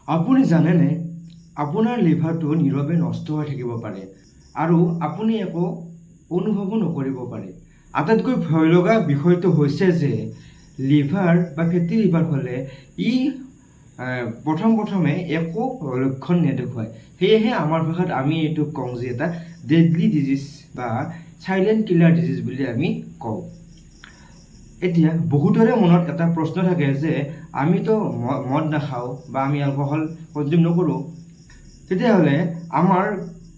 আপুনি জানেনে আপোনাৰ লিভাৰটো নীৰৱে নষ্ট হৈ থাকিব পাৰে আৰু আপুনি একো অনুভৱো নকৰিব পাৰে। আটাইতকৈ ভয় লগা বিষয়টো হৈছে যে লিভাৰ বা ফেটি লিভাৰ হ'লে ই প্ৰথমে একো লক্ষণ নেদেখুৱায়। সেয়েহে আমাৰ ভাষাত আমি এইটোক কওঁ যে এটা ডেডলি ডিজিজ বা চাইলেণ্ট কিলাৰ ডিজিজ বুলি আমি কওঁ। এতিয়া বহুতৰে মনত এটা প্ৰশ্ন থাকে যে আমিতো মদ নাখাওঁ বা আমি এলকহল কনজিউম নকৰোঁ, তেতিয়াহ'লে আমাৰ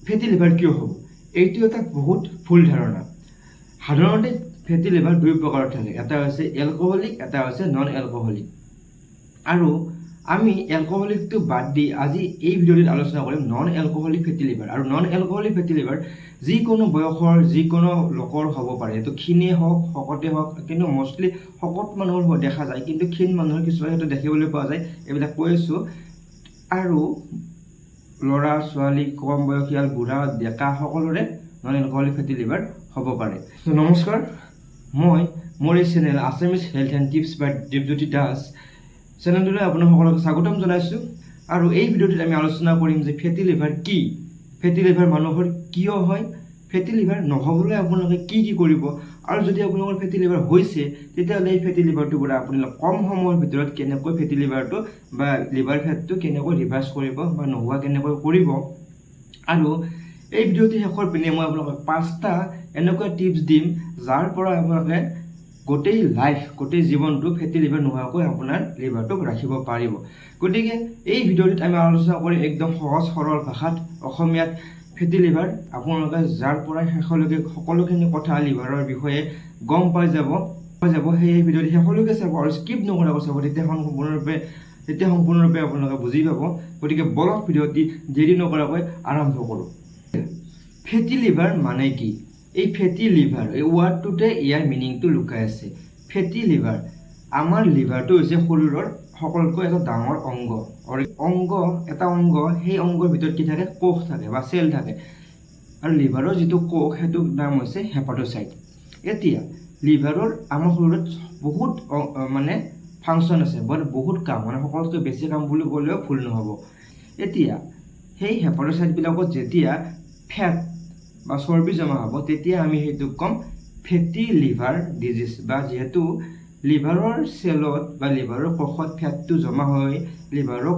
ফেটি লিভাৰ কিয় হ'ব? এইটো এটা বহুত ভুল ধাৰণা। সাধাৰণতে ফেটি লিভাৰ দুই প্ৰকাৰৰ থাকে, এটা হৈছে এলকহলিক, এটা হৈছে নন এলকহলিক। আৰু আমি এলকহলিকটো বাদ দি আজি এই ভিডিঅ'টোত আলোচনা কৰিম নন এলকহলিক ফেটি লিভাৰ। আৰু নন এলকহলিক ফেটি লিভাৰ যিকোনো বয়সৰ যিকোনো লোকৰ হ'ব পাৰে, এইটো ক্ষীণেই হওক শকতেই হওক, কিন্তু মষ্টলি শকত মানুহৰ দেখা যায়, কিন্তু ক্ষীণ মানুহৰ কিছুমান ক্ষেত্ৰত দেখিবলৈ পোৱা যায়। এইবিলাক কৈ আছোঁ। আৰু ল'ৰা ছোৱালী, কম বয়সীয়াল, বুঢ়া ডেকা সকলোৰে নন এলকহলিক ফেটি লিভাৰ হ'ব পাৰে। নমস্কাৰ, মই মোৰ এই channel Assamese health and tips by Dipjyoti Das চেনেলটোলৈ আপোনাক সকলোকে স্বাগতম জনাইছোঁ। আৰু এই ভিডিঅ'টোত আমি আলোচনা কৰিম যে ফেটি লিভাৰ কি, ফেটি লিভাৰ মানুহৰ কিয় হয়, ফেটি লিভাৰ নহ'বলৈ আপোনালোকে কি কৰিব, আৰু যদি আপোনালোকৰ ফেটি লিভাৰ হৈছে তেতিয়াহ'লে এই ফেটি লিভাৰটোৰ পৰা আপোনালোকে কম সময়ৰ ভিতৰত কেনেকৈ ফেটি লিভাৰটো বা লিভাৰ ফেটটো কেনেকৈ ৰিভাৰ্চ কৰিব বা নোহোৱা কেনেকৈ কৰিব। আৰু এই ভিডিঅ'টো শেষৰ পিনে মই আপোনালোকক 5টা এনেকুৱা টিপছ দিম যাৰ পৰা আপোনালোকে গোটেই জীৱনটো ফেটি লিভাৰ নোহোৱাকৈ আপোনাৰ লিভাৰটোক ৰাখিব পাৰিব। গতিকে এই ভিডিঅ'টোত আমি আলোচনা কৰিম একদম সহজ সৰল ভাষাত অসমীয়াত ফেটি লিভাৰ। আপোনালোকে যাৰ পৰা শেষলৈকে সকলোখিনি কথা লিভাৰৰ বিষয়ে গম পাই যাব সেই ভিডিঅ'টো শেষলৈকে চাব আৰু স্কিপ নকৰাকৈ চাব, তেতিয়া সম্পূৰ্ণৰূপে আপোনালোকে বুজি পাব। গতিকে বলক ভিডিঅ'টি দেৰি নকৰাকৈ আৰম্ভ কৰোঁ। ফেটি লিভাৰ মানে কি? এই ফেটি লিভাৰ এই ৱাৰ্ডটোতে ইয়াৰ মিনিংটো লুকাই আছে। ফেটি লিভাৰ, আমাৰ লিভাৰটো হৈছে শৰীৰৰ সকলোতকৈ এটা ডাঙৰ অংগ। এটা অংগ, সেই অংগৰ ভিতৰত কি থাকে? কোষ থাকে বা চেল থাকে। আৰু লিভাৰৰ যিটো কোষ সেইটোৰ নাম হৈছে হেপাটোচাইট। এতিয়া লিভাৰৰ আমাৰ শৰীৰত বহুত ফাংচন আছে, বহুত কাম, সকলোতকৈ বেছি কাম বুলি ক'লেও ভুল নহ'ব। এতিয়া সেই হেপাটোচাইটবিলাকত যেতিয়া ফেট বা চৰ্বি জমা হ'ব তেতিয়া আমি সেইটোক ক'ম ফেটি লিভাৰ ডিজিজ। বা যিহেতু লিভাৰৰ চেলত বা লিভাৰৰ কোষত ফেটটো জমা হৈ লিভাৰক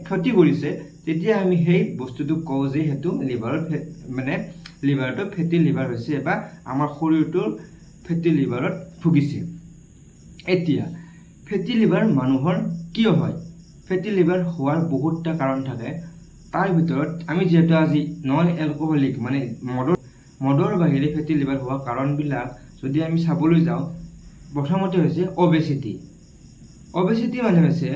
ক্ষতি কৰিছে, তেতিয়া আমি সেই বস্তুটোক কওঁ যে সেইটো লিভাৰটো ফেটি লিভাৰ হৈছে বা আমাৰ শৰীৰটোৰ ফেটি লিভাৰত ভুগিছে। এতিয়া ফেটি লিভাৰ মানুহৰ কিয় হয়? ফেটি লিভাৰ হোৱাৰ বহুতটা কাৰণ থাকে। তাৰ ভিতৰত আমি যিহেতু আজি নন এলকহলিক মদৰ বাহিৰে ফেটি লিভাৰ হোৱা কাৰণবিলাক যদি আমি চাবলৈ যাওঁ, প্ৰথমতে হৈছে অবেচিটি মানে হৈছে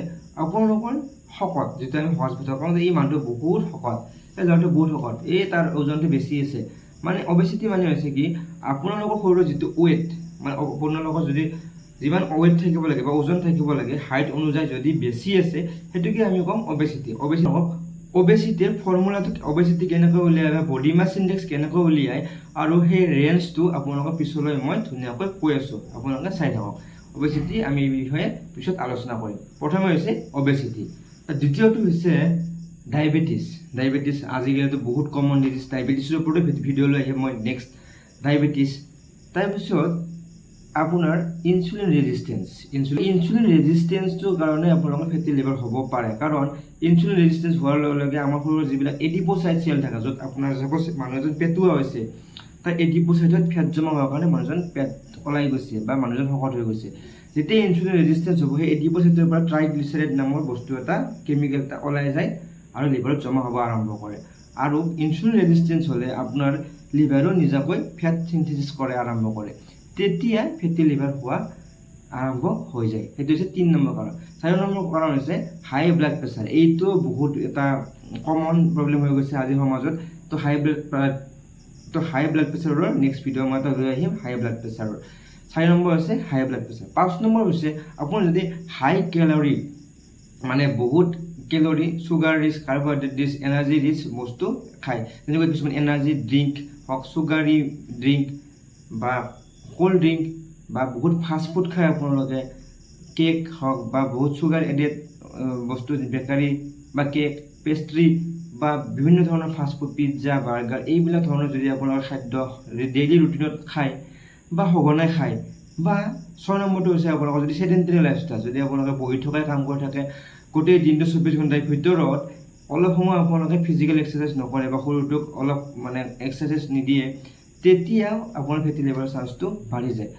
আপোনালোকৰ শকত। যিটো আমি হস্পিটেলত কওঁ যে এই মানুহটো বহুত শকত, এই ল'ৰাটো বহুত শকত, তাৰ ওজনটো বেছি আছে। অবেচিটি মানে হৈছে কি? আপোনালোকৰ শৰীৰৰ যিটো ৱেইট, আপোনালোকৰ যদি যিমান ৱেইট থাকিব লাগে বা ওজন থাকিব লাগে হাইট অনুযায়ী যদি বেছি আছে, সেইটোকে আমি ক'ম অবেচিটি। অবেচিটিৰ ফৰ্মুলাটো, অবেচিটি কেনেকৈ উলিয়াই বা বডি মাছ ইণ্ডেক্স কেনেকৈ উলিয়াই, আৰু সেই ৰেঞ্জটো আপোনালোকৰ পিছলৈ মই ধুনীয়াকৈ কৈ আছোঁ, আপোনালোকে চাই থাকক। অবেচিটি আমি এই বিষয়ে পিছত আলোচনা কৰিম। প্ৰথমে হৈছে অবেচিটি। দ্বিতীয়টো হৈছে ডায়েবেটিছ। আজিকালিতো বহুত কমন ডিজিজ, ডায়েবেটিছৰ ওপৰতে ভিডিঅ' লৈ আহিম মই নেক্সট। ডায়েবেটিছ, তাৰপিছত আপোনাৰ ইনচুলিন ৰেজিষ্টেঞ্চটোৰ কাৰণে আপোনালোকৰ ফেটি লিভাৰ হ'ব পাৰে। কাৰণ ইনচুলিন ৰেজিষ্টেঞ্চ হোৱাৰ লগে লগে আমাৰ শৰীৰৰ যিবিলাক এডিপ'চাইট চেল থাকে, য'ত আপোনাৰ মানুহ এজন পেটুৱা হৈছে, তাৰ এডিপ'চাইটত ফেট জমা হোৱাৰ কাৰণে মানুহজন পেট ওলাই গৈছে বা মানুহজন শকত হৈ গৈছে। যেতিয়া ইনচুলিন ৰেজিষ্টেঞ্চ হ'ব, সেই এডিপ'চাইটৰ পৰা ট্ৰাইগ্লিচাৰাইড নামৰ বস্তু এটা, কেমিকেল এটা ওলাই যায় আৰু লিভাৰত জমা হ'ব আৰম্ভ কৰে। আৰু ইনচুলিন ৰেজিষ্টেঞ্চ হ'লে আপোনাৰ লিভাৰো নিজাকৈ ফেট চিনথেচিছ আৰম্ভ কৰে, তেতিয়া ফেটি লিভাৰ হোৱা আৰম্ভ হৈ যায়। সেইটো হৈছে 3 নম্বৰ কাৰণ। 4 নম্বৰ কাৰণ হৈছে হাই ব্লাড প্ৰেছাৰ। এইটো বহুত এটা কমন প্ৰব্লেম হৈ গৈছে আজিৰ সমাজত। তো হাই ব্লাড প্ৰেছাৰৰ নেক্সট ভিডিঅ' মই এটা লৈ আহিম, হাই ব্লাড প্ৰেছাৰৰ। 4 নম্বৰ হৈছে হাই ব্লাড প্ৰেছাৰ। 5 নম্বৰ হৈছে আপুনি যদি হাই কেলৰি, বহুত calorie, sugar rich, carbohydrate rich, energy rich বস্তু খায়, যেনেকৈ কিছুমান এনাৰ্জি ড্ৰিংক হওক, চুগাৰী ড্ৰিংক বা কোল্ড ড্ৰিংক, বা বহুত ফাষ্ট ফুড খায় আপোনালোকে, কেক হওক বা বহুত চুগাৰ এডেড বস্তু বেকাৰী বা কেক পেষ্ট্ৰি বা বিভিন্ন ধৰণৰ ফাষ্টফুড পিজ্জা বাৰ্গাৰ এইবিলাক ধৰণৰ যদি আপোনালোকৰ খাদ্য ডেইলি ৰুটিনত খায় বা সঘনাই খায় বা 6 নম্বৰটো হৈছে আপোনালোকৰ যদি চেডেণ্টেৰী লাইফষ্টাইল যদি আপোনালোকে বহি থকাই কাম কৰি থাকে গোটেই দিনটো 24 ঘণ্টাৰ ভিতৰত অলপ সময় আপোনালোকে ফিজিকেল এক্সাৰচাইজ নকৰে বা শৰীৰটোক অলপ মানে এক্সাৰচাইজ নিদিয়ে তেতিয়া আপোনাৰ ফেটি লিভাৰৰ চান্সটো বাঢ়ি যায়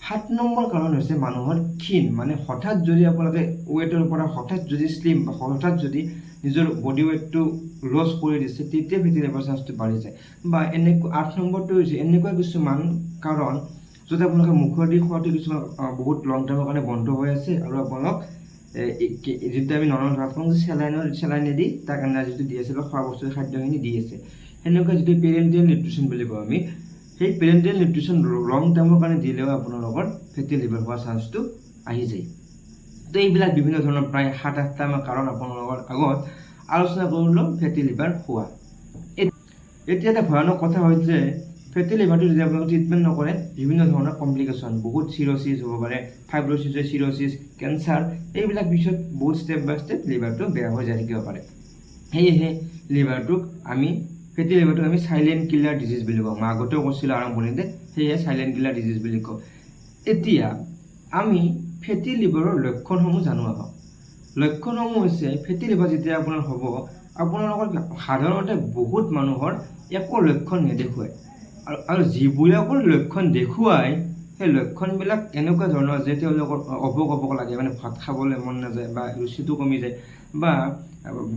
7 নম্বৰ কাৰণ হৈছে মানুহৰ ক্ষীণ মানে হঠাৎ যদি আপোনালোকে ৱেটৰ পৰা হঠাৎ যদি স্লিম বা হঠাৎ যদি নিজৰ বডি ৱেটটো লছ কৰি দিছে তেতিয়া ফেটি লিভাৰৰ চান্সটো বাঢ়ি যায় বা এনেকুৱা 8 নম্বৰটো হৈছে এনেকুৱা কিছুমান কাৰণ যদি আপোনালোকে মুখেদি খোৱাটো কিছুমান বহুত লং টাইমৰ কাৰণে বন্ধ হৈ আছে আৰু আপোনালোক যিটো আমি নৰ্মেল ভাত খাওঁ চেলাইনেদি তাৰ কাৰণে যিটো দি আছে বা খোৱা বস্তু খাদ্যখিনি দি আছে সেনেকুৱা যিটো পেৰেণ্টিয়েল নিউট্ৰিশ্যন বুলি কওঁ আমি সেই পেৰেণ্টিয়েল নিউট্ৰিশ্যন লং টাইমৰ কাৰণে দিলেও আপোনালোকৰ ফেটি লিভাৰ হোৱাৰ চান্সটো আহি যায় তো এইবিলাক বিভিন্ন ধৰণৰ প্ৰায় 7-8টা কাৰণ আপোনালোকৰ আগত আলোচনা কৰিলোঁ ফেটি লিভাৰ হোৱা এতিয়া এটা ভয়ানক কথা হয় যে ফেটি লিভাৰটো যদি আপোনালোকে ট্ৰিটমেণ্ট নকৰে বিভিন্ন ধৰণৰ কমপ্লিকেশ্যন বহুত চিৰ'চিছ হ'ব পাৰে ফাইব্ৰ'চিছ চিৰ'চিছ কেঞ্চাৰ এইবিলাক পিছত বহুত ষ্টেপ বাই ষ্টেপ লিভাৰটো বেয়া হৈ যায় থাকিব পাৰে সেয়েহে লিভাৰটোক আমি ফেটি লিভাৰটোক আমি চাইলেণ্ট কিলাৰ ডিজিজ বুলি কওঁ মই আগতেও কৈছিলোঁ আৰম্ভণিতে সেয়ে চাইলেণ্ট কিলাৰ ডিজিজ বুলি কওঁ এতিয়া আমি ফেটি লিভাৰৰ লক্ষণসমূহ জানো আহক লক্ষণসমূহ হৈছে ফেটি লিভাৰ যেতিয়া আপোনাৰ হ'ব আপোনালোকৰ সাধাৰণতে বহুত মানুহৰ একো লক্ষণ নেদেখুৱায় আৰু যিবিলাকৰ লক্ষণ দেখুৱায় সেই লক্ষণবিলাক এনেকুৱা ধৰণৰ যে তেওঁলোকৰ অভোক লাগে মানে ভাত খাবলৈ মন নাযায় বা ৰুচিটো কমি যায় বা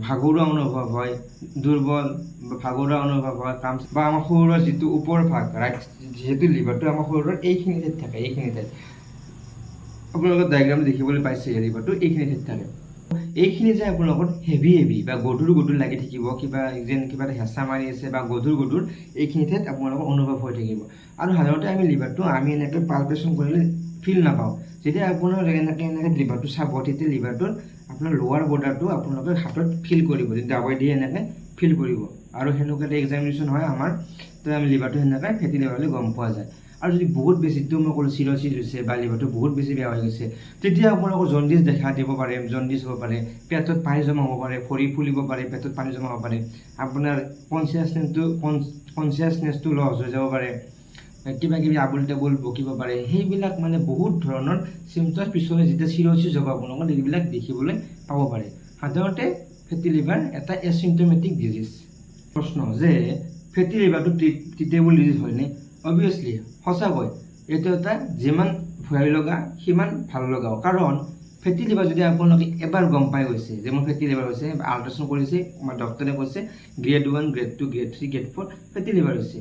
ভাগৰুৱা অনুভৱ হয় দুৰ্বল বা ভাগৰুৱা অনুভৱ হয় কাম বা আমাৰ শৰীৰৰ যিটো ওপৰ ভাগ ৰাইট যিহেতু লিভাৰটো আমাৰ শৰীৰৰ এইখিনি ঠাইত থাকে এইখিনি ঠাইত আপোনালোকৰ ডায়েগ্ৰাম দেখিবলৈ পাইছে লিভাৰটো এইখিনি ঠাইত থাকে এইখিনি যে আপোনালোকৰ হেভি বা গধুৰ লাগি থাকিব কিবা এটা হেঁচা মাৰি আছে বা গধুৰ এইখিনি ঠাইত আপোনালোকৰ অনুভৱ হৈ থাকিব আৰু সাধাৰণতে আমি লিভাৰটো আমি এনেকৈ পালপেশ্যন কৰিলে ফিল নাপাওঁ যেতিয়া আপোনাৰ এনেকৈ লিভাৰটো চাব তেতিয়া লিভাৰটোৰ আপোনাৰ লোৱাৰ বৰ্ডাৰটো আপোনালোকে হাতত ফিল কৰিব যদি দাবাই দিয়ে এনেকৈ ফিল কৰিব আৰু সেনেকুৱা এটা এক্সামিনেশ্যন হয় আমাৰ তো আমি লিভাৰটো সেনেকৈ ফেটি লিভাৰ বুলি গম পোৱা যায় আৰু যদি বহুত বেছি মই ক'লোঁ চিৰ'চিছ হৈছে বা লিভাৰটো বহুত বেছি বেয়া হৈ গৈছে তেতিয়া আপোনালোকৰ জণ্ডিছ দেখা দিব পাৰে জণ্ডিছ হ'ব পাৰে পেটত পানী জমা হ'ব পাৰে ভৰি ফুলিব পাৰে পেটত পানী জমা হ'ব পাৰে আপোনাৰ কনচিয়াছনেছটো লছ হৈ যাব পাৰে কিবা কিবি আবুল টেবুল বকিব পাৰে সেইবিলাক মানে বহুত ধৰণৰ চিমটমছ পিছলৈ যেতিয়া চিৰ'চিছ হ'ব আপোনালোকৰ এইবিলাক দেখিবলৈ পাব পাৰে সাধাৰণতে ফেটি লিভাৰ এটা এচিমটমেটিক ডিজিজ প্ৰশ্ন যে ফেটি লিভাৰটো ট্ৰিটেবল ডিজিজ হয়নে অবভিয়াছলি সঁচাকৈ এইটো এটা যিমান ভয় লগা সিমান ভাল লগাও কাৰণ ফেটি লিভাৰ যদি আপোনালোকে এবাৰ গম পাই গৈছে যে মোৰ ফেটি লিভাৰ হৈছে আল্ট্ৰাচাউণ্ড কৰিছে আমাৰ ডক্টৰে কৈছে গ্ৰেড 1 গ্ৰেড 2 গ্ৰেড 3 গ্ৰেড 4 ফেটি লিভাৰ হৈছে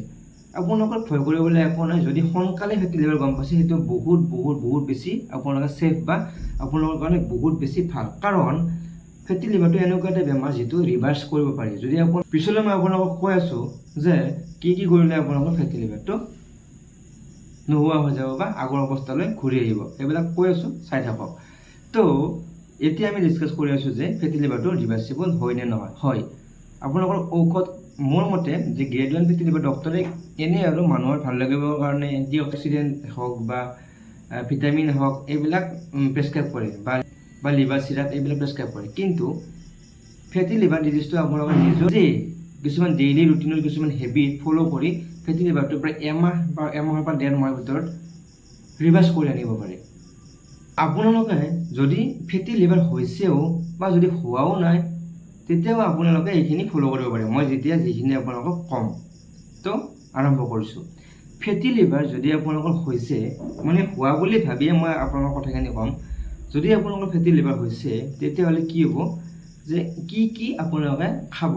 আপোনালোকৰ ভয় কৰিবলৈ একো নাই যদি সোনকালে ফেটি লিভাৰ গম পাইছে সেইটো বহুত বেছি আপোনালোকে ছেফ বা আপোনালোকৰ কাৰণে বহুত বেছি ভাল কাৰণ ফেটি লিভাৰটো এনেকুৱা এটা বেমাৰ যিটো ৰিভাৰ্ছ কৰিব পাৰি যদি আপুনি পিছলৈ মই আপোনালোকক কৈ আছোঁ যে কি কৰিলে আপোনালোকৰ ফেটি লিভাৰটো নোহোৱা হৈ যাব বা আগৰ অৱস্থালৈ ঘূৰি আহিব এইবিলাক কৈ আছোঁ চাই থাকক তো এতিয়া আমি ডিছকাছ কৰি আছোঁ যে ফেটি লিভাৰটো ৰিভাৰ্চিবল হয় নে নহয় হয় আপোনালোকৰ ঔষধ মোৰ মতে যে গ্ৰেড 1 ফেটি লিভাৰ ডক্টৰে এনেই আৰু মানুহৰ ভাল লাগিবৰ কাৰণে এণ্টি অক্সিডেণ্ট হওক বা ভিটামিন হওক এইবিলাক প্ৰেছক্ৰাইব কৰে বা লিভাৰ চিৰাপ এইবিলাক প্ৰেছক্ৰাইব কৰে কিন্তু ফেটি লিভাৰ ডিজিজটো আপোনালোকৰ নিজে কিছুমান ডেইলি ৰুটিনৰ কিছুমান হেবিট ফ'ল' কৰি ফেটি লিভাৰটো প্ৰায় এমাহৰ পৰা 1.5 মাহৰ ভিতৰত ৰিভাৰ্ছ কৰি আনিব পাৰে আপোনালোকে যদি ফেটি লিভাৰ হৈছেও বা যদি হোৱাও নাই তেতিয়াও আপোনালোকে এইখিনি ফ'ল' কৰিব পাৰে মই যিখিনি আপোনালোকক ক'ম তো আৰম্ভ কৰিছোঁ ফেটি লিভাৰ যদি আপোনালোকৰ হৈছে মানে হোৱা বুলি ভাবিয়ে মই আপোনালোকৰ কথাখিনি ক'ম যদি আপোনালোকৰ ফেটি লিভাৰ হৈছে তেতিয়াহ'লে কি হ'ব যে কি আপোনালোকে খাব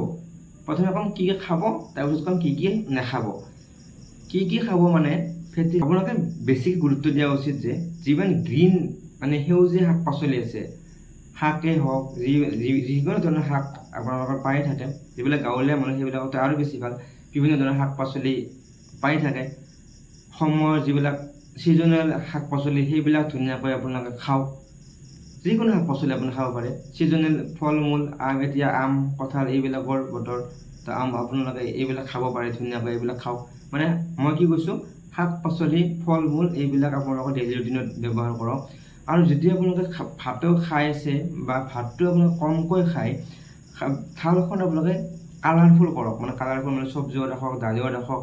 প্ৰথমে ক'ম কি খাব তাৰপিছত ক'ম কি নাখাব কি খাব মানে ফেটি আপোনালোকে বেছিক গুৰুত্ব দিয়া উচিত যে যিমান গ্ৰীণ মানে সেউজীয়া শাক পাচলি আছে শাকেই হওক যিকোনো ধৰণৰ শাক আপোনালোকৰ পাই থাকে যিবিলাক গাঁৱলীয়া মানুহ সেইবিলাকতে আৰু বেছি ভাল বিভিন্ন ধৰণৰ শাক পাচলি পাই থাকে সময়ৰ যিবিলাক ছিজনেল শাক পাচলি সেইবিলাক ধুনীয়াকৈ আপোনালোকে খাওক যিকোনো শাক পাচলি আপুনি খাব পাৰে ছিজনেল ফল মূল এতিয়া আম কঁঠাল এইবিলাকৰ বতৰ তো আপোনালোকে এইবিলাক খাব পাৰে ধুনীয়াকৈ এইবিলাক খাওক মানে মই কি কৈছোঁ শাক পাচলি ফল মূল এইবিলাক আপোনালোকৰ ডেইলি ৰুটিনত ব্যৱহাৰ কৰক আৰু যদি আপোনালোকে ভাতো খাই আছে বা ভাতটো আপোনালোকে কমকৈ খায়, থালখন আপোনালোকে কালাৰফুল কৰক, মানে কালাৰফুল মানে চব্জিও ৰাখক, দালিও ৰাখক,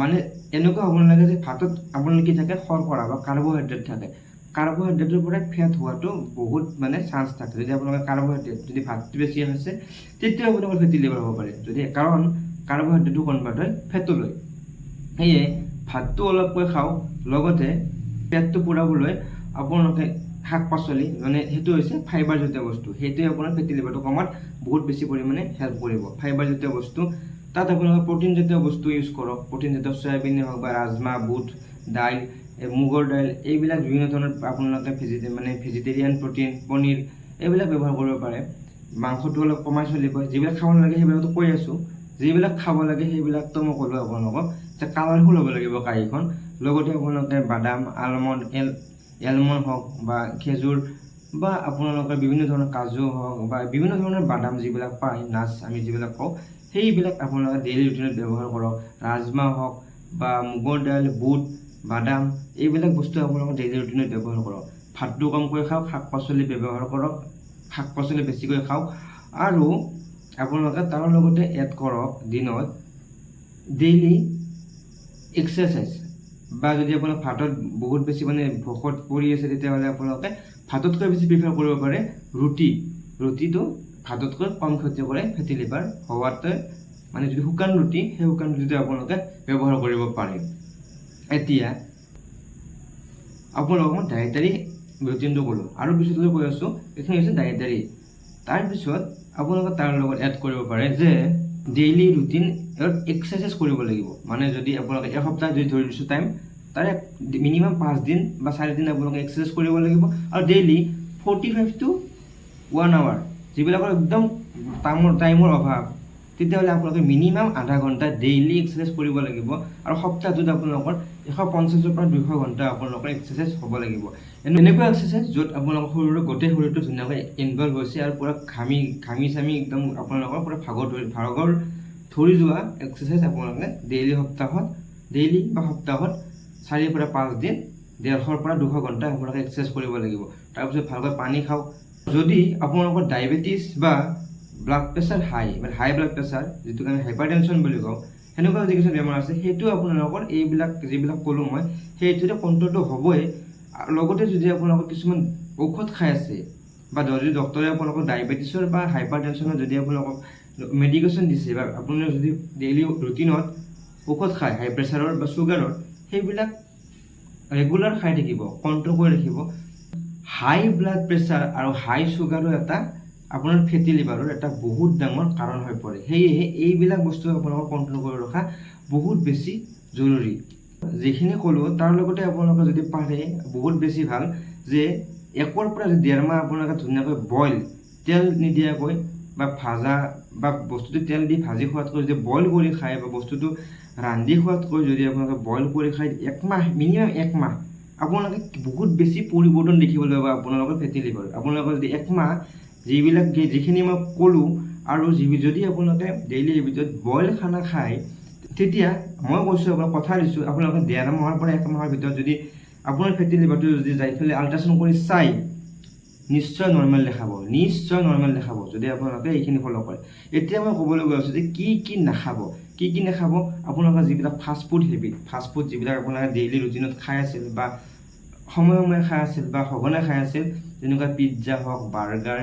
মানে এনেকুৱা হ'ব নালাগে যে ভাতত আপোনালোকে কি থাকে শৰ্কৰা বা কাৰ্বহাইড্ৰেট থাকে। কাৰ্বহাইড্ৰেটৰ পৰা ফেট হোৱাটো বহুত মানে চান্স থাকে। যদি আপোনালোকে কাৰ্বহাইড্ৰেট যদি ভাতটো বেছি আছে তেতিয়া আপোনালোকৰ ফেটি লিভাৰ হ'ব পাৰে, যদি কাৰণ কাৰ্বহাইড্ৰেটটো কনভাৰ্ট হয় ফেটলৈ। সেয়ে ভাতটো অলপকৈ খাওক, লগতে পেটটো পুৰাবলৈ আপোনালোকে শাক পাচলি, মানে সেইটো হৈছে ফাইবাৰজাতীয় বস্তু, সেইটোৱে আপোনাৰ ফেটি লিভাৰটো কমাত বহুত বেছি পৰিমাণে হেল্প কৰিব। ফাইবাৰজাতীয় বস্তু, তাত আপোনালোকে প্ৰটিনজাতীয় বস্তু ইউজ কৰক, প্ৰটিনজাতীয় চয়াবিনে হওক বা ৰাজমাহ, বুট, দাইল, মুগৰ দাইল, এইবিলাক বিভিন্ন ধৰণৰ আপোনালোকে ভেজিটেৰিয়ান প্ৰটিন, পনীৰ এইবিলাক ব্যৱহাৰ কৰিব পাৰে। মাংসটো অলপ কমাই চলিব, যিবিলাক খাব নালাগে সেইবিলাকতো কৈ আছোঁ, যিবিলাক খাব লাগে সেইবিলাকতো মই ক'লোঁ আপোনালোকক যে কালাৰফুল হ'ব লাগিব কাঁহীখন। লগতে আপোনালোকে বাদাম, এলমণ্ড হওক বা খেজুৰ বা আপোনালোকে বিভিন্ন ধৰণৰ কাজু হওক বা বিভিন্ন ধৰণৰ বাদাম যিবিলাক পায়, নাচ আমি যিবিলাক কওঁ, সেইবিলাক আপোনালোকে ডেইলি ৰুটিনত ব্যৱহাৰ কৰক। ৰাজমাহ হওক বা মুগৰ দাইল, বুট, বাদাম, এইবিলাক বস্তু আপোনালোকে ডেইলি ৰুটিনত ব্যৱহাৰ কৰক। ভাতটো কমকৈ খাওক, শাক পাচলি ব্যৱহাৰ কৰক, শাক পাচলি বেছিকৈ খাওক, আৰু আপোনালোকে তাৰ লগতে এড কৰক দিনত ডেইলি এক্সাৰচাইজ। বা যদি আপোনাৰ ভাতত বহুত বেছি মানে ভোকত পৰি আছে তেতিয়াহ'লে আপোনালোকে ভাততকৈ বেছি প্ৰিফাৰ কৰিব পাৰে ৰুটিটো ভাততকৈ কম ক্ষতি কৰে ফেটি লিভাৰ হোৱাতে, মানে যদি শুকান ৰুটি, সেই শুকান ৰুটিটো আপোনালোকে ব্যৱহাৰ কৰিব পাৰে। এতিয়া আপোনালোকক মই ডায়েটাৰী ৰুটিনটো ক'লোঁ, আৰু পিছলৈ কৈ আছোঁ, এইখিনি হৈছে ডায়েটাৰী। তাৰপিছত আপোনালোকে তাৰ লগত এড কৰিব পাৰে যে ডেইলি ৰুটিনত এক্সাৰচাইজ কৰিব লাগিব। মানে যদি আপোনালোকে এসপ্তাহ যদি ধৰি দিছোঁ টাইম, তাৰে মিনিমাম 5 দিন বা 4 দিন আপোনালোকে এক্সাৰচাইজ কৰিব লাগিব, আৰু ডেইলি 45 to 1 hour, যিবিলাকৰ একদম টাইমৰ অভাৱ, তেতিয়াহ'লে আপোনালোকে মিনিমাম আধা ঘণ্টা ডেইলি এক্সাৰচাইজ কৰিব লাগিব। আৰু সপ্তাহটোত আপোনালোকৰ 150 পৰা 200 ঘণ্টা আপোনালোকৰ এক্সাৰচাইজ হ'ব লাগিব। এনেকুৱা এক্সাৰচাইজ য'ত আপোনালোকৰ গোটেই শৰীৰটো ধুনীয়াকৈ ইনভলভ হৈছে আৰু পূৰা ঘামি চামি একদম আপোনালোকৰ পূৰা ভাগৰ ধৰি যোৱা এক্সাৰচাইজ আপোনালোকে ডেইলি বা সপ্তাহত 4 পৰা 5 দিন 150 পৰা 200 ঘণ্টা আপোনালোকে এক্সাৰচাইজ কৰিব লাগিব। তাৰপিছত ভালকৈ পানী খাওক। যদি আপোনালোকৰ ডায়েবেটিছ বা ব্লাড প্ৰেছাৰ হাই ব্লাড প্ৰেছাৰ, যিটোক আমি হাইপাৰটেনশ্যন বুলি কওঁ, সেনেকুৱা যদি কিছুমান বেমাৰ আছে, সেইটো আপোনালোকৰ এইবিলাক যিবিলাক ক'লোঁ মই, সেইটোতে কণ্ট্ৰলটো হ'বই। লগতে যদি আপোনালোকৰ কিছুমান ঔষধ খাই আছে, বা যদি ডক্টৰে আপোনালোকৰ ডায়েবেটিছৰ বা হাইপাৰটেনশ্যনৰ যদি আপোনালোকক মেডিকেশ্যন দিছে, বা আপোনালোকে যদি ডেইলি ৰুটিনত ঔষধ খায় হাই প্ৰেছাৰৰ বা চুগাৰৰ, সেইবিলাক ৰেগুলাৰ খাই থাকিব, কণ্ট্ৰল কৰি ৰাখিব। হাই ব্লাড প্ৰেছাৰ আৰু হাই চুগাৰো এটা আপোনাৰ ফেটি লিভাৰৰ এটা বহুত ডাঙৰ কাৰণ হৈ পৰে। সেয়েহে এইবিলাক বস্তু আপোনালোকৰ কণ্ট্ৰল কৰি ৰখা বহুত বেছি জৰুৰী। যিখিনি ক'লোঁ তাৰ লগতে আপোনালোকে যদি পাৰে বহুত বেছি ভাল যে 1 পৰা 1.5 মাহ আপোনালোকে ধুনীয়াকৈ বইল, তেল নিদিয়াকৈ বা ভাজা বা বস্তুটো তেল দি ভাজি খোৱাতকৈ যদি বইল কৰি খায়, বা বস্তুটো ৰান্ধি খোৱাতকৈ যদি আপোনালোকে বইল কৰি খায়, 1 মাহ, মিনিমাম 1 মাহ আপোনালোকে বহুত বেছি পৰিৱৰ্তন দেখিবলৈ পাব আপোনালোকৰ ফেটি লিভাৰ। আপোনালোকৰ যদি 1 মাহ যিখিনি মই ক'লোঁ, আৰু যদি আপোনালোকে ডেইলি ভিতৰত বইল খানা খায়, তেতিয়া মই কৈছোঁ আপোনাক কথা দিছোঁ, আপোনালোকে 1.5 মাহৰ পৰা 1 মাহৰ ভিতৰত যদি আপোনাৰ ফেটি লিভাৰটো যদি যাই পেলাই আল্ট্ৰাচাউণ্ড কৰি চাই, নিশ্চয় নৰ্মেল দেখাব যদি আপোনালোকে এইখিনি ফ'ল' কৰে। এতিয়া মই ক'বলৈ গৈ আছোঁ যে কি নাখাব। আপোনালোকৰ যিবিলাক ফাষ্টফুড যিবিলাক আপোনালোকে ডেইলি ৰুটিনত খাই আছিল, বা সময়ে খাই আছিল, বা সঘনাই খাই আছিল, যেনেকুৱা পিজ্জা হওক, বাৰ্গাৰ,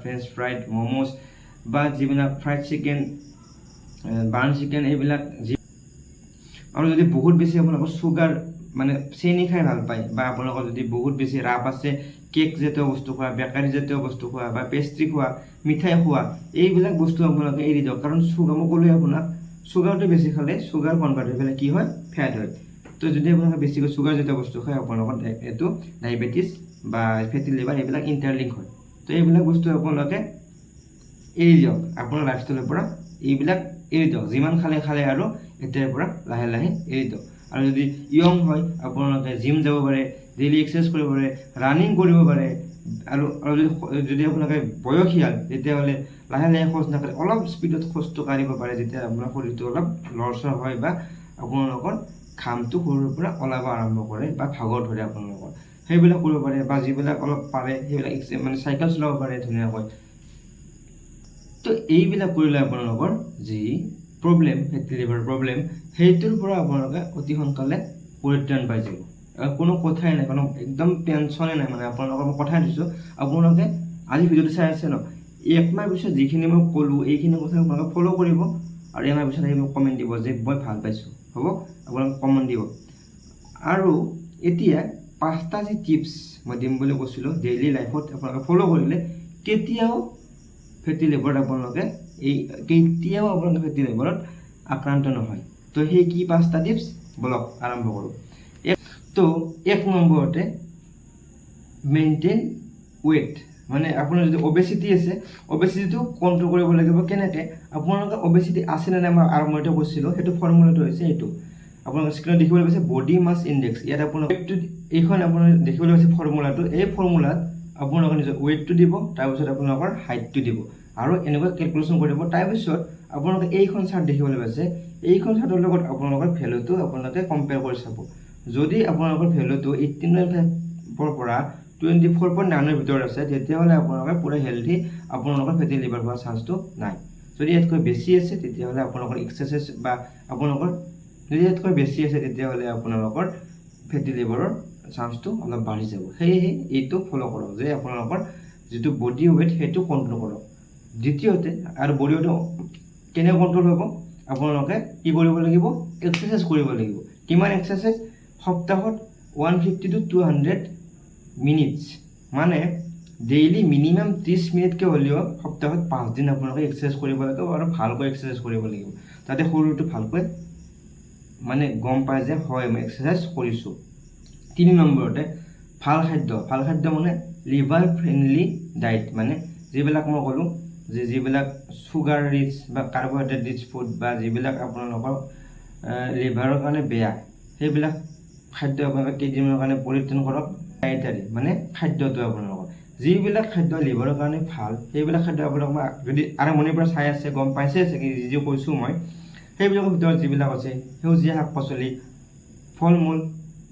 ফ্ৰেঞ্চ ফ্ৰাইড, ম'ম'জ, বা যিবিলাক ফ্ৰাইড চিকেন, বাৰ্ণ চিকেন, এইবিলাক আৰু যদি বহুত বেছি আপোনালোকৰ চুগাৰ, মানে চেনি খাই ভাল পায়, বা আপোনালোকৰ যদি বহুত বেছি ৰাপ আছে কেক জাতীয় বস্তু খোৱা, বেকাৰী জাতীয় বস্তু খোৱা, বা পেষ্ট্ৰি খোৱা, মিঠাই খোৱা, এইবিলাক বস্তু আপোনালোকে এৰি দিয়ক। কাৰণ মই ক'লোৱে আপোনাক, চুগাৰটো বেছি খালে চুগাৰ কনভাৰ্ট হৈ পেলাই কি হয়, ফেট হয়। তো যদি আপোনালোকে বেছিকৈ চুগাৰ জাতীয় বস্তু খায়, আপোনালোকৰ এইটো ডায়েবেটিছ বা ফেটি লিভাৰ এইবিলাক ইণ্টাৰলিংক হয়। তো এইবিলাক বস্তু আপোনালোকে এৰি দিয়ক, আপোনাৰ লাইফষ্টাইলৰ পৰা এইবিলাক এৰি দিয়ক। যিমান খালে আৰু এতিয়াৰ পৰা লাহে লাহে এৰি দিয়ক। আৰু যদি য়ং হয়, আপোনালোকে জিম যাব পাৰে, ডেইলি এক্সাৰচাইজ কৰিব পাৰে, ৰানিং কৰিব পাৰে, আৰু যদি আপোনালোকে বয়সীয়াল, তেতিয়াহ'লে লাহে লাহে খোজ নাকাঢ়ে, অলপ স্পীডত খোজটো কাঢ়িব পাৰে, যেতিয়া আপোনাৰ শৰীৰটো অলপ লৰচৰ হয়, বা আপোনালোকৰ ঘামটো শৰীৰৰ পৰা ওলাব আৰম্ভ কৰে, বা ভাগৰ ধৰে আপোনালোকৰ। সেইবিলাক কৰিব পাৰে, বা যিবিলাক অলপ পাৰে সেইবিলাক মানে চাইকেল চলাব পাৰে ধুনীয়াকৈ। তো এইবিলাক কৰিলে আপোনালোকৰ যি প্ৰব্লেম, ফেটি লিভাৰ প্ৰব্লেম, সেইটোৰ পৰা আপোনালোকে অতি সোনকালে পৰিত্ৰাণ পাই যাব। কোনো কথাই নাই, কোনো একদম টেনশ্যনে নাই। মানে আপোনালোকক মই কথাই দিছোঁ, আপোনালোকে আজি ভিডিঅ'টো চাই আছে ন, একমাহ পিছত যিখিনি মই ক'লোঁ এইখিনি কথা আপোনালোকে ফ'ল' কৰিব, আৰু এমাহ পিছত আহি মোক কমেণ্ট দিব যে মই ভাল পাইছোঁ। হ'ব, আপোনালোকে কমেণ্ট দিব। আৰু এতিয়া 5টা যি টিপছ মই দিম বুলি কৈছিলোঁ ডেইলি লাইফত আপোনালোকে ফ'ল' কৰিলে কেতিয়াও ফেটি লিভাৰত আপোনালোকে ফেটি লিভাৰত আক্ৰান্ত নহয়। তো সেই কি 5টা টিপছ, বলক আৰম্ভ কৰোঁ। তো 1 নম্বৰতে মেইনটেইন ৱেইট। মানে আপোনাৰ যদি অবেচিটি আছে, অবেচিটিটো কণ্ট্ৰল কৰিব লাগিব। কেনেকৈ? আপোনালোকৰ অবেচিটি আছে নে নাই মই আৰম্ভণিতে কৈছিলোঁ, সেইটো ফৰ্মুলাটো হৈছে এইটো। আপোনালোকে স্ক্ৰীনত দেখিবলৈ পাইছে বডি মাছ ইণ্ডেক্স। ইয়াত আপোনাৰ এইখন আপোনাৰ দেখিবলৈ পাইছে ফৰ্মুলাটো। এই ফৰ্মুলাত আপোনালোকে নিজৰ ৱেইটটো দিব, তাৰপিছত আপোনালোকৰ হাইটটো দিব, আৰু এনেকুৱা কেলকুলেশ্যন কৰিব। তাৰপিছত আপোনালোকে এইখন চাৰ্ট দেখিবলৈ পাইছে, এইখন চাৰ্টৰ লগত আপোনালোকৰ ভেলুটো আপোনালোকে কম্পেয়াৰ কৰি চাব। যদি আপোনালোকৰ ভেলুটো 18.5 পৰা 24.9 ভিতৰত আছে, তেতিয়াহ'লে আপোনালোকে পুৰা হেল্থি, আপোনালোকৰ ফেটি লিভাৰ হোৱাৰ চান্সটো নাই। যদি ইয়াতকৈ বেছি আছে তেতিয়াহ'লে আপোনালোকৰ এক্সাৰচাইজ বা আপোনালোকৰ ফেটি লিভাৰৰ চান্সটো অলপ বাঢ়ি যাব। সেয়েহে এইটো ফ'ল' কৰক যে আপোনালোকৰ যিটো বডি ৱেইট সেইটো কণ্ট্ৰল কৰক। দ্বিতীয়তে, আৰু বডি ৱেইট কেনেকৈ কণ্ট্ৰল হ'ব? আপোনালোকে কি কৰিব লাগিব? এক্সাৰচাইজ কৰিব লাগিব। কিমান এক্সাৰচাইজ? সপ্তাহত 150 to 200 মিনিটছ, মানে ডেইলি মিনিমাম 30 মিনিটকৈ হ'লেও সপ্তাহত 5 দিন আপোনালোকে এক্সাৰচাইজ কৰিব লাগিব, আৰু ভালকৈ এক্সাৰচাইজ কৰিব লাগিব, যাতে শৰীৰটো ভালকৈ মানে গম পায় যে হয় মই এক্সাৰচাইজ কৰিছোঁ। 3 নম্বৰতে ভাল খাদ্য। ভাল খাদ্য মানে লিভাৰ ফ্ৰেণ্ডলি ডায়েট, মানে যিবিলাক মই ক'লোঁ যে যিবিলাক চুগাৰ ৰিচ বা কাৰ্বহাইড্ৰেট ৰিচ ফুড, বা যিবিলাক আপোনালোকৰ লিভাৰৰ কাৰণে বেয়া, সেইবিলাক খাদ্য আপোনালোকে কেইদিনমানৰ কাৰণে পৰিত্ৰাণ কৰক। ডায়েটাৰী মানে খাদ্যটো আপোনালোকৰ যিবিলাক খাদ্য লিভাৰৰ কাৰণে ভাল, সেইবিলাক খাদ্য আপোনালোকে যদি আৰম্ভণিৰ পৰা চাই আছে গম পাইছে চাগে যি কৈছোঁ মই। সেইবিলাকৰ ভিতৰত যিবিলাক আছে সেউজীয়া শাক পাচলি, ফল মূল,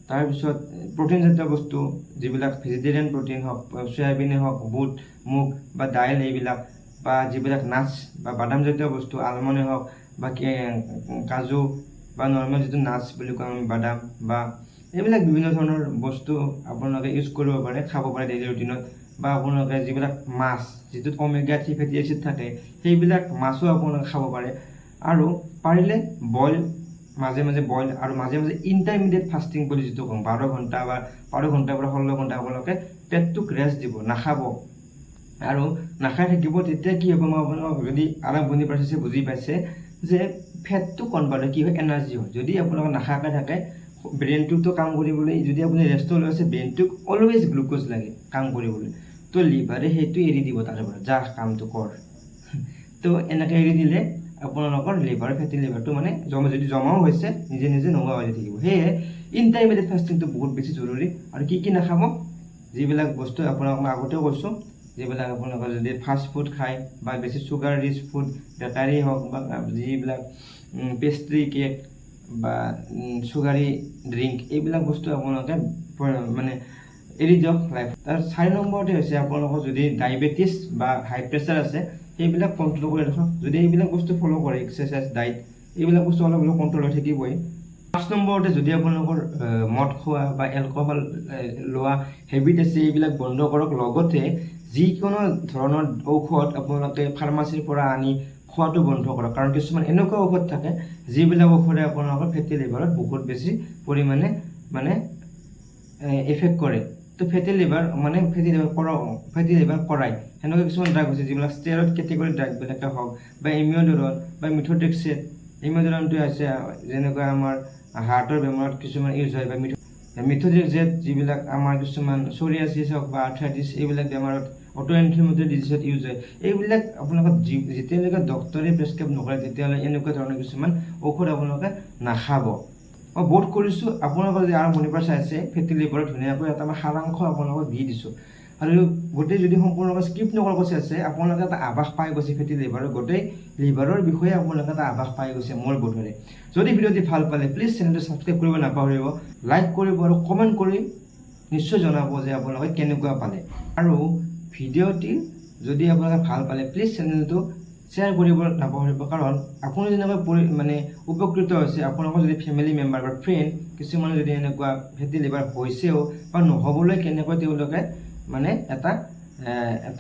তাৰপিছত প্ৰটিনজাতীয় বস্তু, যিবিলাক ভেজিটেৰিয়ান প্ৰটিন হওক, চয়াবিনে হওক, বুট, মুগ বা দাইল, এইবিলাক, বা যিবিলাক নাটছ বা বাদামজাতীয় বস্তু, আলমণ্ডে হওক বা কাজু, বা নৰ্মেল যিটো নাটছ বুলি কওঁ আমি, বাদাম, বা এইবিলাক বিভিন্ন ধৰণৰ বস্তু আপোনালোকে ইউজ কৰিব পাৰে, খাব পাৰে ডেইলি ৰুটিনত। বা আপোনালোকে যিবিলাক মাছ, যিটোত ওমেগা 3 ফেটি এচিড থাকে, সেইবিলাক মাছো আপোনালোকে খাব পাৰে। আৰু পাৰিলে বইল, মাজে মাজে বইল, আৰু মাজে মাজে ইণ্টাৰমিডিয়েট ফাষ্টিং বুলি যিটো কওঁ, 12 ঘণ্টা বা 12 ঘণ্টাৰ পৰা 16 ঘণ্টা আপোনালোকে পেটটোক ৰেষ্ট দিব, নাখাব আৰু নাখাই থাকিব। তেতিয়া কি হ'ব, মই আপোনালোকক যদি আৰম্ভণিৰ পৰা চাইছে বুজি পাইছে যে ফেটটো কনভাৰ্ট হয়, কি হয়, এনাৰ্জি হয়। যদি আপোনালোকে নাখাকৈ থাকে, ব্ৰেইনটোতো কাম কৰিবলৈ, যদি আপুনি ৰেষ্ট লৈ আছে, ব্ৰেইনটোক অলৱেজ গ্লুক'জ লাগে কাম কৰিবলৈ। তো লিভাৰে সেইটো এৰি দিব, তাৰ পৰা যা কামটো কৰ। তো এনেকৈ এৰি দিলে আপোনালোকৰ লিভাৰ, ফেটি লিভাৰটো মানে যদি জমাও হৈছে নিজে নিজে নোহোৱা হৈ থাকিব। সেয়ে ইণ্টাৰমিডিয়েট ফাষ্টিংটো বহুত বেছি জৰুৰী। আৰু কি কি নাখাব, যিবিলাক বস্তু আপোনালোক মই আগতেও কৈছোঁ, যিবিলাক আপোনালোকে যদি ফাষ্ট ফুড খায়, বা বেছি চুগাৰ ৰিচ ফুড, বেকাৰী হওক, বা যিবিলাক পেষ্ট্ৰি, কেক বা চুগাৰী ড্ৰিংক, এইবিলাক বস্তু আপোনালোকে মানে এৰি দিয়ক লাইফ। তাৰ 4 নম্বৰতে হৈছে আপোনালোকৰ যদি ডায়েবেটিছ বা হাই প্ৰেছাৰ আছে, সেইবিলাক কণ্ট্ৰল কৰি ৰাখক। যদি এইবিলাক বস্তু ফ'ল' কৰে, এক্সাৰচাইজ, ডায়েট, এইবিলাক বস্তু অলপ অলপ কণ্ট্ৰল হৈ থাকিবই। 5 নম্বৰতে যদি আপোনালোকৰ মদ খোৱা বা এলকহল লোৱা হেবিট আছে, এইবিলাক বন্ধ কৰক। লগতে যিকোনো ধৰণৰ ঔষধ আপোনালোকে ফাৰ্মাচীৰ পৰা আনি খোৱাটো বন্ধ কৰক। কাৰণ কিছুমান এনেকুৱা ঔষধ থাকে যিবিলাক ঔষধে আপোনালোকৰ ফেটি লিভাৰত বহুত বেছি পৰিমাণে মানে এফেক্ট কৰে। তো ফেটি লিভাৰ কৰাই সেনেকুৱা কিছুমান ড্ৰাগ হৈছে, যিবিলাক ষ্টেৰইড কেটেগৰী ড্ৰাগবিলাকে হওক, বা ইমিউডৰল বা মিথ'ট্ৰেক্সেট। ইমিউডৰলটো হৈছে যেনেকুৱা আমাৰ হাৰ্টৰ বেমাৰত কিছুমান ইউজ হয়, বা মিথ'ট্ৰেক্সেট যিবিলাক আমাৰ কিছুমান চৰিয়াছিছ হওক বা আৰ্থ্ৰাইটিছ, এইবিলাক বেমাৰত, অটো ইনফ্লেমেটৰী ডিজিজত ইউজ হয়। এইবিলাক আপোনালোকক যেতিয়ালৈকে ডক্তৰে প্ৰেছক্ৰাইব নকৰে, তেতিয়াহ'লে এনেকুৱা ধৰণৰ কিছুমান ঔষধ আপোনালোকে নাখাব। মই বোধ কৰিছোঁ আপোনালোকে যদি আৰম্ভণিৰ পৰা চাইছে, ফেটি লিভাৰত ধুনীয়াকৈ এটা মই সাৰাংশ আপোনালোকক দি দিছোঁ। আৰু গোটেই যদি সম্পূৰ্ণকৈ স্কিপ নকৰাকৈ চাইছে, আপোনালোকে এটা আভাস পাই গৈছে ফেটি লিভাৰৰ, গোটেই লিভাৰৰ বিষয়ে আপোনালোকে এটা আভাস পাই গৈছে মোৰ বোধেৰে। যদি ভিডিঅ'টি ভাল পালে প্লিজ চেনেলটো ছাবস্ক্ৰাইব কৰিব নাপাহৰিব, লাইক কৰিব আৰু কমেণ্ট কৰি নিশ্চয় জনাব যে আপোনালোকে কেনেকুৱা পালে আৰু ভিডিঅ'টি যদি আপোনালোকে ভাল পালে প্লিজ চেনেলটো শ্বেয়াৰ কৰিব নাপাহৰিব কাৰণ আপুনি যেনেকৈ মানে উপকৃত হৈছে আপোনালোকৰ যদি ফেমিলি মেম্বাৰ বা ফ্ৰেণ্ড কিছুমান যদি এনেকুৱা ফেটি লিভাৰ হৈছেও বা নহ'বলৈ কেনেকৈ তেওঁলোকে মানে এটা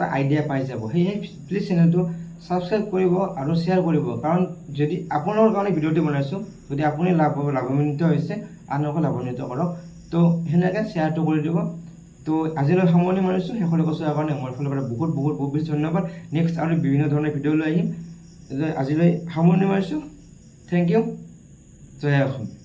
আইডিয়া পাই যাব সেয়ে প্লিজ চেনেলটো ছাবস্ক্ৰাইব কৰিব আৰু শ্বেয়াৰ কৰিব কাৰণ যদি আপোনালোকৰ কাৰণে ভিডিঅ'টি বনাইছোঁ যদি আপুনি লাভান্বিত হৈছে আনকো লাভান্বিত কৰক তো সেনেকৈ শ্বেয়াৰটো কৰি দিব তো আজিলৈ সামৰণি মাৰিছোঁ শেষলৈকে চোৱাৰ কাৰণে মোৰ ফালৰ পৰা বহুত বেছি ধন্যবাদ নেক্সট আৰু বিভিন্ন ধৰণৰ ভিডিঅ' লৈ আহিম আজিলৈ সামৰণি মাৰিছোঁ থেংক ইউ জয় অসম